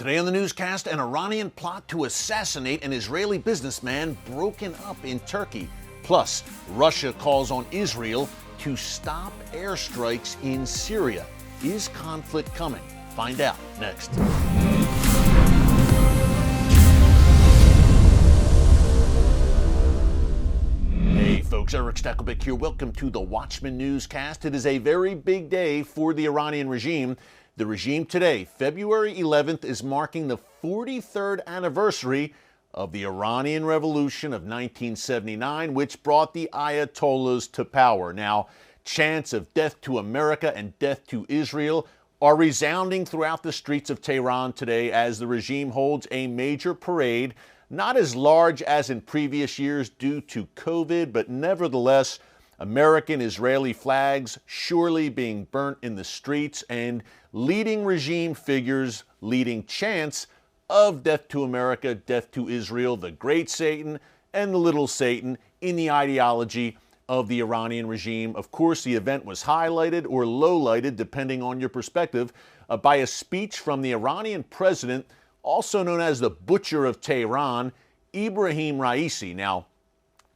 Today on the newscast, an Iranian plot to assassinate an Israeli businessman broken up in Turkey. Plus, Russia calls on Israel to stop airstrikes in Syria. Is conflict coming? Find out next. Hey folks, Erick Stakelbeck here. Welcome to the Watchman Newscast. It is a very big day for the Iranian regime. The regime today, February 11th, is marking the 43rd anniversary of the Iranian Revolution of 1979, which brought the Ayatollahs to power. Now, chants of death to America and death to Israel are resounding throughout the streets of Tehran today as the regime holds a major parade, not as large as in previous years due to COVID, but nevertheless, American-Israeli flags surely being burnt in the streets and leading regime figures leading chants of death to America, death to Israel, the great Satan and the little Satan in the ideology of the Iranian regime. Of course, the event was highlighted or lowlighted, depending on your perspective, by a speech from the Iranian president, also known as the Butcher of Tehran, Ibrahim Raisi. Now,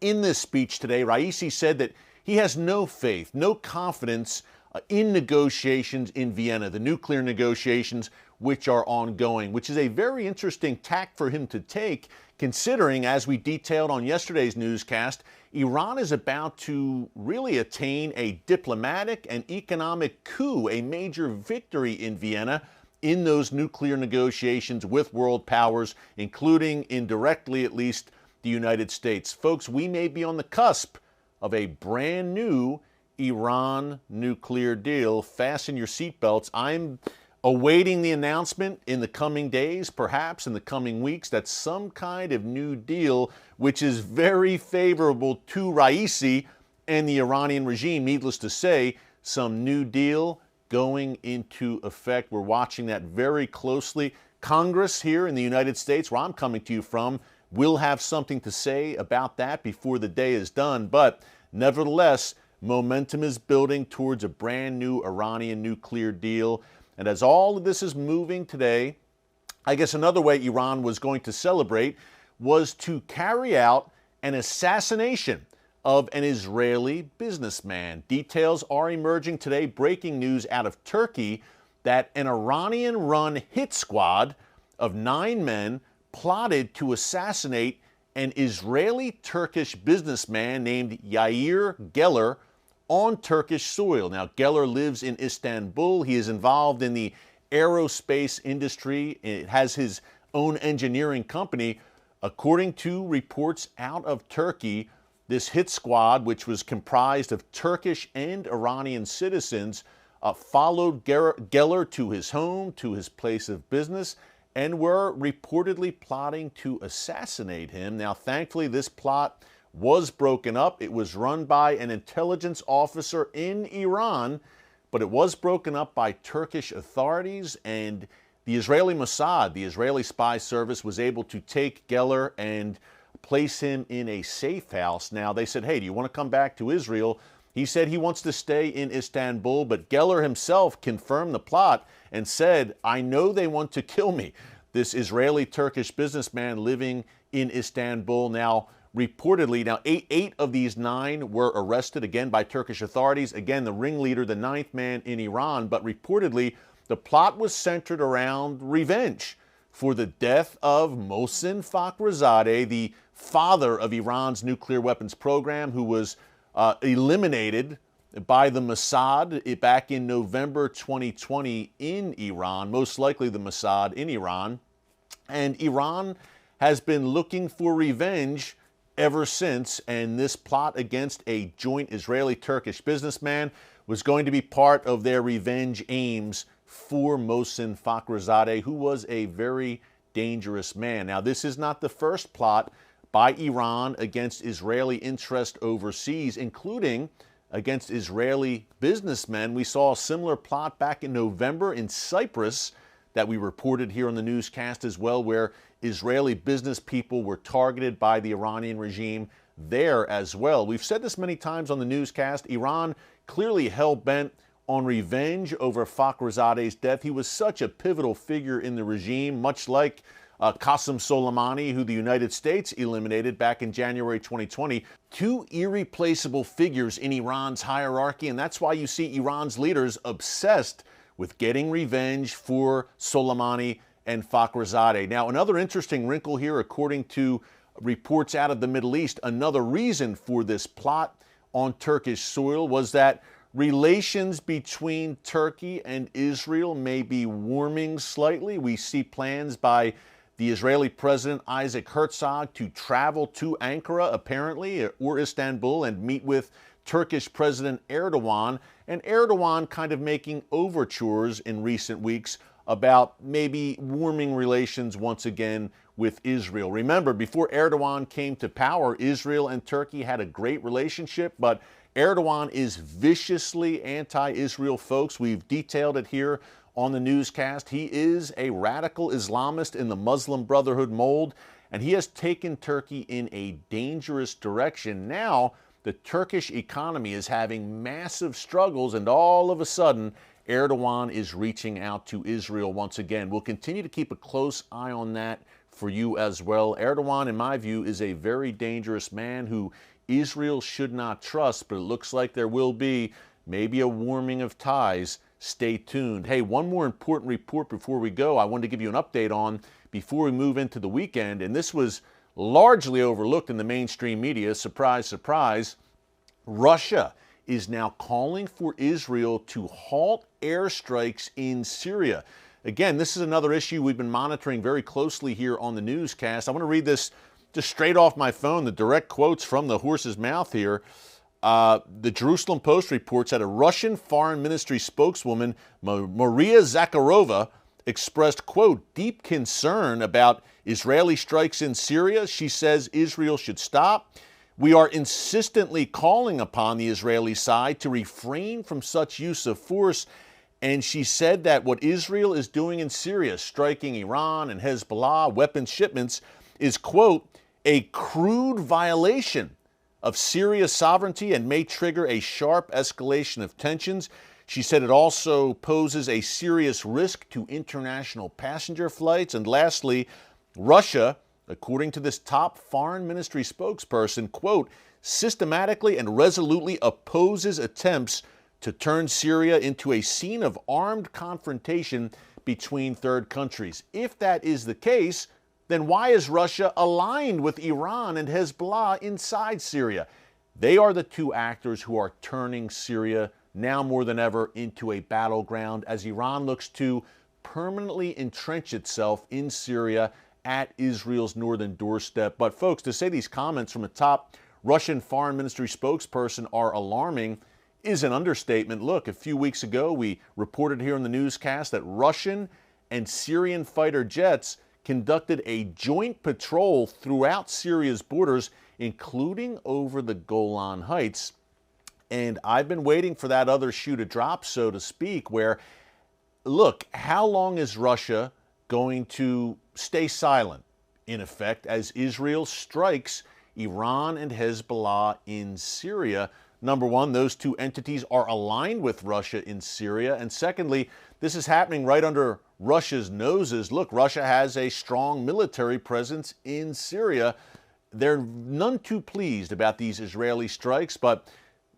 in this speech today, Raisi said that he has no faith, no confidence in negotiations in Vienna, the nuclear negotiations which are ongoing, which is a very interesting tack for him to take, considering, as we detailed on yesterday's newscast, Iran is about to really attain a diplomatic and economic coup, a major victory in Vienna in those nuclear negotiations with world powers, including indirectly at least the United States. Folks, we may be on the cusp of a brand new Iran nuclear deal. Fasten your seatbelts. I'm awaiting the announcement in the coming days, perhaps in the coming weeks, that some kind of new deal, which is very favorable to Raisi and the Iranian regime. Needless to say, some new deal going into effect. We're watching that very closely. Congress here in the United States, where I'm coming to you from, will have something to say about that before the day is done. But nevertheless, momentum is building towards a brand new Iranian nuclear deal. And as all of this is moving today, I guess another way Iran was going to celebrate was to carry out an assassination of an Israeli businessman. Details are emerging today, breaking news out of Turkey, that an Iranian-run hit squad of 9 men plotted to assassinate an Israeli-Turkish businessman named Yair Geller on Turkish soil. Now, Geller lives in Istanbul. He is involved in the aerospace industry. It has his own engineering company. According to reports out of Turkey, this hit squad, which was comprised of Turkish and Iranian citizens, followed Geller to his home, to his place of business, and were reportedly plotting to assassinate him. Now, thankfully, this plot was broken up. It was run by an intelligence officer in Iran, but it was broken up by Turkish authorities, and the Israeli Mossad, the Israeli spy service, was able to take Geller and place him in a safe house. Now, they said, hey, do you want to come back to Israel? He said he wants to stay in Istanbul, but Geller himself confirmed the plot and said, I know they want to kill me. This Israeli-Turkish businessman living in Istanbul. Now, reportedly, eight of these 9 were arrested, again, by Turkish authorities. Again, the ringleader, the 9th man in Iran. But reportedly, the plot was centered around revenge for the death of Mohsen Fakhrizadeh, the father of Iran's nuclear weapons program, who was eliminated by the Mossad back in November 2020 in Iran, most likely the Mossad in Iran. And Iran has been looking for revenge ever since, and this plot against a joint Israeli-Turkish businessman was going to be part of their revenge aims for Mohsen Fakhrizadeh, who was a very dangerous man. Now, this is not the first plot by Iran against Israeli interest overseas, including against Israeli businessmen. We saw a similar plot back in November in Cyprus that we reported here on the newscast as well, where Israeli business people were targeted by the Iranian regime there as well. We've said this many times on the newscast. Iran clearly hell-bent on revenge over Fakhrizade's death. He was such a pivotal figure in the regime, much like Qasem Soleimani, who the United States eliminated back in January 2020. Two irreplaceable figures in Iran's hierarchy, and that's why you see Iran's leaders obsessed with getting revenge for Soleimani and Fakhrizadeh. Now, another interesting wrinkle here, according to reports out of the Middle East, another reason for this plot on Turkish soil was that relations between Turkey and Israel may be warming slightly. We see plans by the Israeli President Isaac Herzog to travel to Ankara, apparently, or Istanbul, and meet with Turkish President Erdogan, and Erdogan kind of making overtures in recent weeks about maybe warming relations once again with Israel. Remember, before Erdogan came to power, Israel and Turkey had a great relationship, but Erdogan is viciously anti-Israel, folks. We've detailed it here on the newscast. He is a radical Islamist in the Muslim Brotherhood mold, and he has taken Turkey in a dangerous direction. Now, the Turkish economy is having massive struggles, and all of a sudden, Erdogan is reaching out to Israel once again. We'll continue to keep a close eye on that for you as well. Erdogan, in my view, is a very dangerous man who Israel should not trust, but it looks like there will be maybe a warming of ties. Stay tuned. Hey, one more important report before we go I wanted to give you an update on before we move into the weekend, and this was largely overlooked in the mainstream media. Surprise, surprise. Russia is now calling for Israel to halt airstrikes in Syria. Again, this is another issue we've been monitoring very closely here on the newscast. I want to read this just straight off my phone, the direct quotes from the horse's mouth here. The Jerusalem Post reports that a Russian foreign ministry spokeswoman, Maria Zakharova, expressed, quote, deep concern about Israeli strikes in Syria. She says Israel should stop. We are insistently calling upon the Israeli side to refrain from such use of force. And she said that what Israel is doing in Syria, striking Iran and Hezbollah, weapons shipments, is, quote, a crude violation of Syria's sovereignty and may trigger a sharp escalation of tensions. She said it also poses a serious risk to international passenger flights. And lastly, Russia, according to this top foreign ministry spokesperson, quote, systematically and resolutely opposes attempts to turn Syria into a scene of armed confrontation between third countries. If that is the case, then why is Russia aligned with Iran and Hezbollah inside Syria? They are the two actors who are turning Syria now more than ever into a battleground as Iran looks to permanently entrench itself in Syria at Israel's northern doorstep. But folks, to say these comments from a top Russian foreign ministry spokesperson are alarming is an understatement. Look, a few weeks ago we reported here in the newscast that Russian and Syrian fighter jets conducted a joint patrol throughout Syria's borders, including over the Golan Heights. And I've been waiting for that other shoe to drop, so to speak, where, look, how long is Russia going to stay silent, in effect, as Israel strikes Iran and Hezbollah in Syria? Number one, those two entities are aligned with Russia in Syria. And secondly, this is happening right under Russia's noses. Look, Russia has a strong military presence in Syria. They're none too pleased about these Israeli strikes, but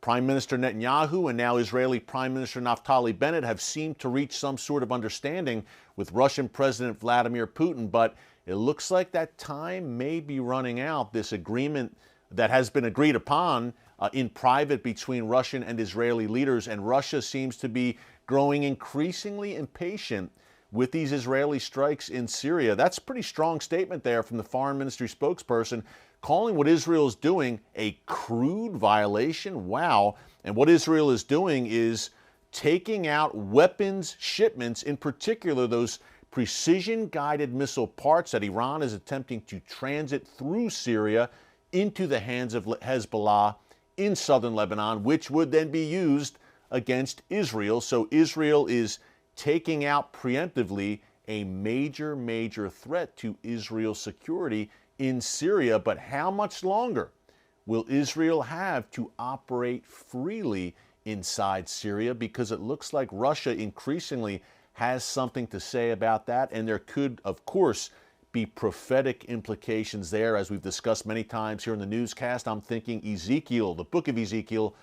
Prime Minister Netanyahu and now Israeli Prime Minister Naftali Bennett have seemed to reach some sort of understanding with Russian President Vladimir Putin, but it looks like that time may be running out. This agreement that has been agreed upon in private between Russian and Israeli leaders, and Russia seems to be growing increasingly impatient with these Israeli strikes in Syria. That's a pretty strong statement there from the foreign ministry spokesperson, calling what Israel is doing a crude violation. Wow. And what Israel is doing is taking out weapons shipments, in particular those precision-guided missile parts that Iran is attempting to transit through Syria into the hands of Hezbollah in southern Lebanon, which would then be used against Israel. So Israel is taking out preemptively a major threat to Israel's security in Syria. But how much longer will Israel have to operate freely inside Syria, because it looks like Russia increasingly has something to say about that, and there could, of course, be prophetic implications there, as we've discussed many times here in the newscast. I'm thinking Ezekiel, the book of Ezekiel,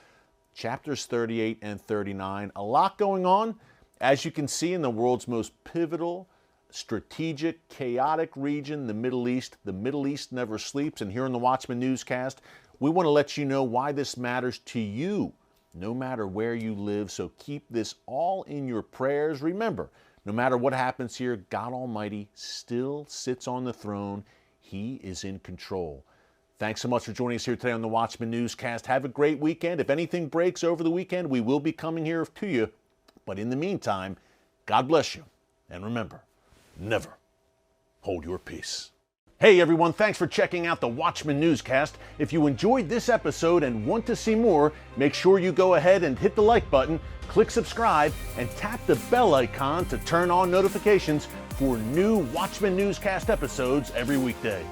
chapters 38 and 39. A lot going on, as you can see, in the world's most pivotal, strategic, chaotic region, the Middle East. The Middle East never sleeps, and here in the Watchman Newscast, we want to let you know why this matters to you, no matter where you live. So keep this all in your prayers. Remember, no matter what happens here, God Almighty still sits on the throne. He is in control. Thanks so much for joining us here today on the Watchman Newscast. Have a great weekend. If anything breaks over the weekend, we will be coming here to you. But in the meantime, God bless you. And remember, never hold your peace. Hey everyone, thanks for checking out the Watchman Newscast. If you enjoyed this episode and want to see more, make sure you go ahead and hit the like button, click subscribe, and tap the bell icon to turn on notifications for new Watchman Newscast episodes every weekday.